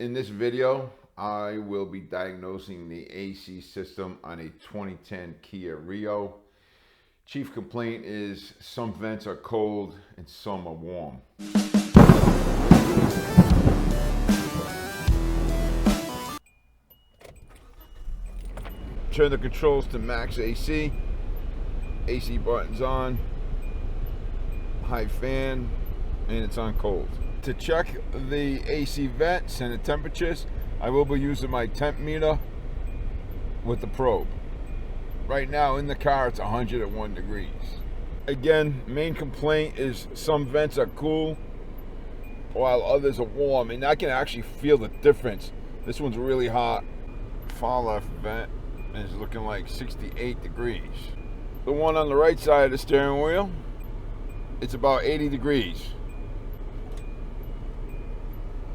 In this video, I will be diagnosing the AC system on a 2010 Kia Rio. Chief complaint is some vents are cold and some are warm. Turn the controls to max AC. AC button's on. High fan, and it's on cold. To check the AC vents and the temperatures, I will be using my temp meter with the probe. Right now in the car it's 101 degrees. Again, main complaint is some vents are cool while others are warm, and I can actually feel the difference. This one's really hot. Far left vent is looking like 68 degrees. The one on the right side of the steering wheel, it's about 80 degrees.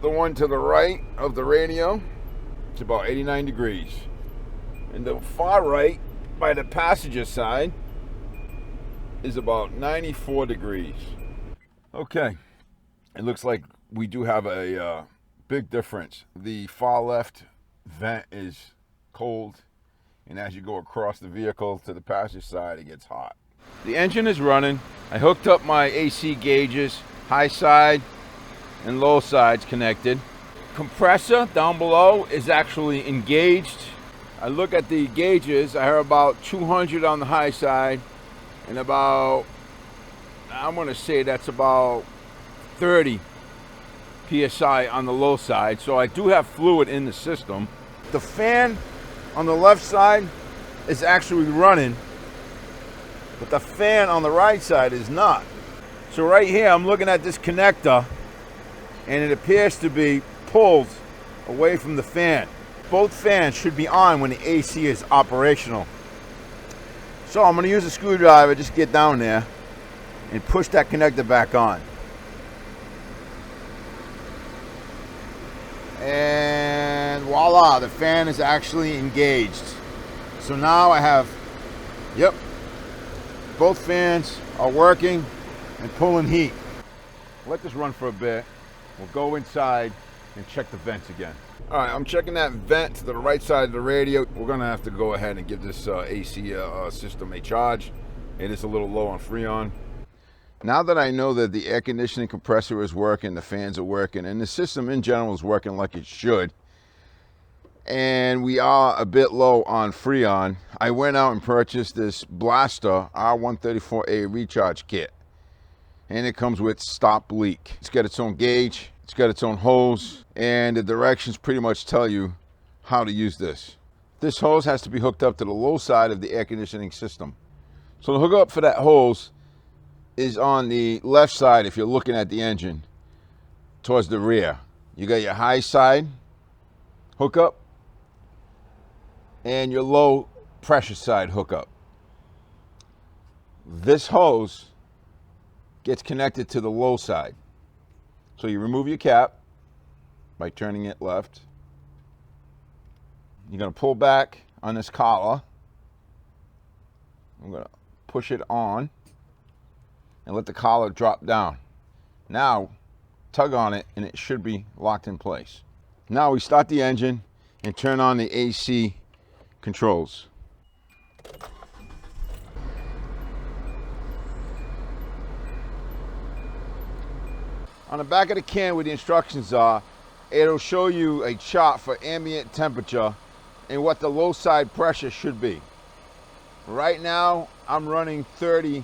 The one to the right of the radio, it's about 89 degrees. And the far right, by the passenger side, is about 94 degrees. Okay, it looks like we do have a big difference. The far left vent is cold, and as you go across the vehicle to the passenger side, it gets hot. The engine is running. I hooked up my AC gauges, high side and low sides connected. Compressor down below is actually engaged. I look at the gauges, I hear about 200 on the high side and about, I'm gonna say that's about 30 PSI on the low side. So I do have fluid in the system. The fan on the left side is actually running, but the fan on the right side is not. So right here, I'm looking at this connector, and it appears to be pulled away from the fan. Both fans should be on when the AC is operational. So I'm gonna use a screwdriver, just get down there and push that connector back on. And voila, the fan is actually engaged. So now I have, yep, both fans are working and pulling heat. Let this run for a bit. We'll go inside and check the vents again. All right, I'm checking that vent to the right side of the radio. We're gonna have to go ahead and give this AC system a charge. It is a little low on Freon. Now that I know that the air conditioning compressor is working, the fans are working, and the system in general is working like it should, and we are a bit low on Freon, I went out and purchased this Blaster R134A recharge kit. And it comes with stop leak. It's got its own gauge, it's got its own hose, and the directions pretty much tell you how to use this. This hose has to be hooked up to the low side of the air conditioning system. So the hookup for that hose is on the left side if you're looking at the engine, towards the rear. You got your high side hookup and your low pressure side hookup. This hose gets connected to the low side. So you remove your cap by turning it left. You're going to pull back on this collar. I'm going to push it on and let the collar drop down. Now tug on it and it should be locked in place. Now we start the engine and turn on the AC controls. On the back of the can where the instructions are, it'll show you a chart for ambient temperature and what the low side pressure should be. Right now, I'm running 30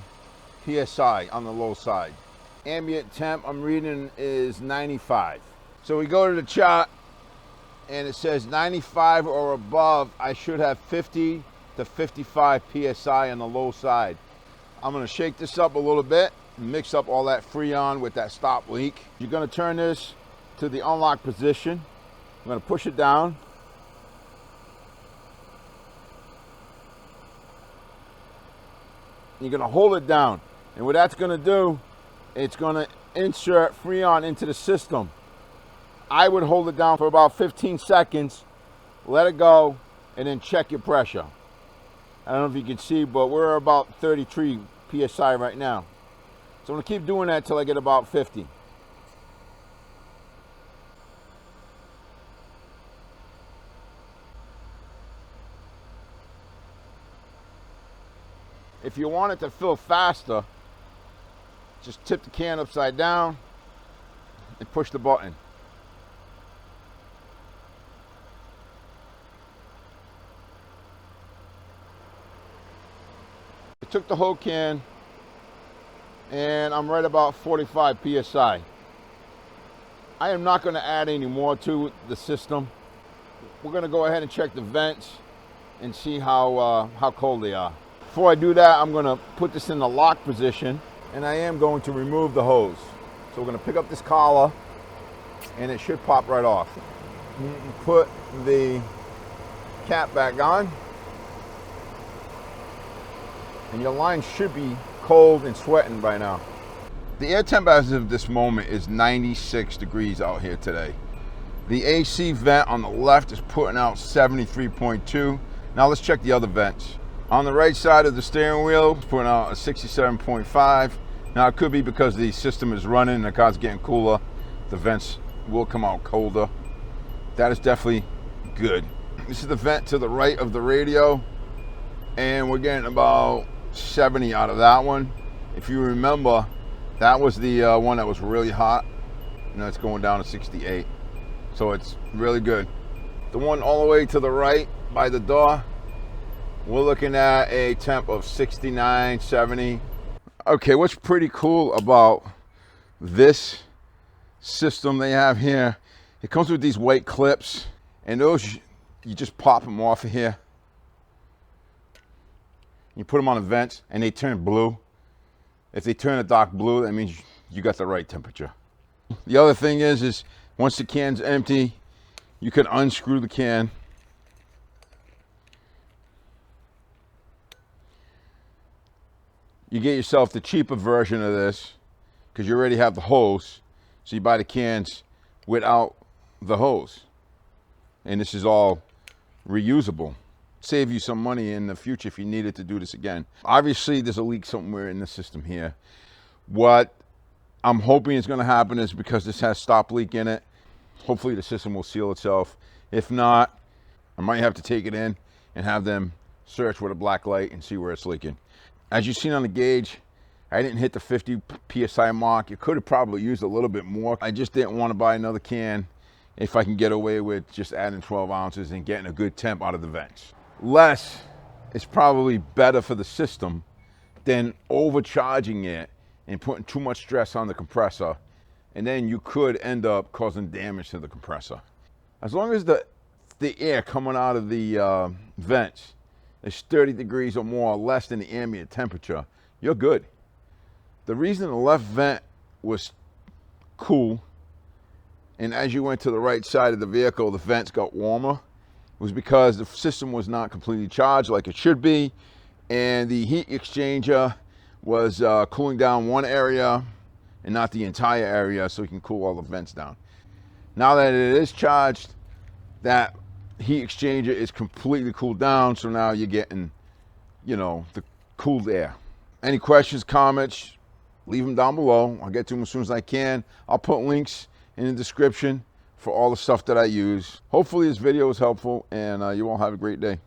PSI on the low side. Ambient temp I'm reading is 95. So we go to the chart and it says 95 or above, I should have 50 to 55 PSI on the low side. I'm gonna shake this up a little bit, mix up all that Freon with that stop leak. You're gonna turn this to the unlock position. I'm gonna push it down. You're gonna hold it down. And what that's gonna do, it's gonna insert Freon into the system. I would hold it down for about 15 seconds, let it go, and then check your pressure. I don't know if you can see, but we're about 33 PSI right now. So I'm gonna keep doing that till I get about 50. If you want it to fill faster, just tip the can upside down and push the button. I took the whole can and I'm right about 45 psi. I am not going to add any more to the system. We're going to go ahead and check the vents and see how cold they are. Before I do that, I'm going to put this in the lock position, and I am going to remove the hose. So we're going to pick up this collar and it should pop right off. Put the cap back on, and your line should be cold and sweating by now. The air temp as of this moment is 96 degrees out here today. The AC vent on the left is putting out 73.2. Now let's check the other vents. On the right side of the steering wheel, it's putting out a 67.5. Now it could be because the system is running and the car's getting cooler. The vents will come out colder. That is definitely good. This is the vent to the right of the radio, and we're getting about 70 out of that one. If you remember, that was the one that was really hot. Now it's going down to 68. So it's really good. The one all the way to the right by the door, we're looking at a temp of 69, 70. Okay, what's pretty cool about this system they have here, it comes with these white clips, and those, you just pop them off of here. You put them on the vents and they turn blue. If they turn a dark blue, that means you got the right temperature. The other thing is once the can's empty, you can unscrew the can. You get yourself the cheaper version of this because you already have the hose. So you buy the cans without the hose. And this is all reusable. Save you some money in the future if you needed to do this again. Obviously, there's a leak somewhere in the system here. What I'm hoping is going to happen is because this has stop leak in it, hopefully the system will seal itself. If not, I might have to take it in and have them search with a black light and see where it's leaking. As you've seen on the gauge, I didn't hit the 50 psi mark. You could have probably used a little bit more. I just didn't want to buy another can if I can get away with just adding 12 ounces and getting a good temp out of the vents. Less is probably better for the system than overcharging it and putting too much stress on the compressor, and then you could end up causing damage to the compressor. As long as the air coming out of the vents is 30 degrees or more or less than the ambient temperature, you're good. The reason the left vent was cool, and as you went to the right side of the vehicle, the vents got warmer, was because the system was not completely charged like it should be, and the heat exchanger was cooling down one area and not the entire area, so you can cool all the vents down. Now that it is charged, that heat exchanger is completely cooled down, so now you're getting, you know, the cooled air. Any questions, comments, leave them down below. I'll get to them as soon as I can. I'll put links in the description for all the stuff that I use. Hopefully this video was helpful, and you all have a great day.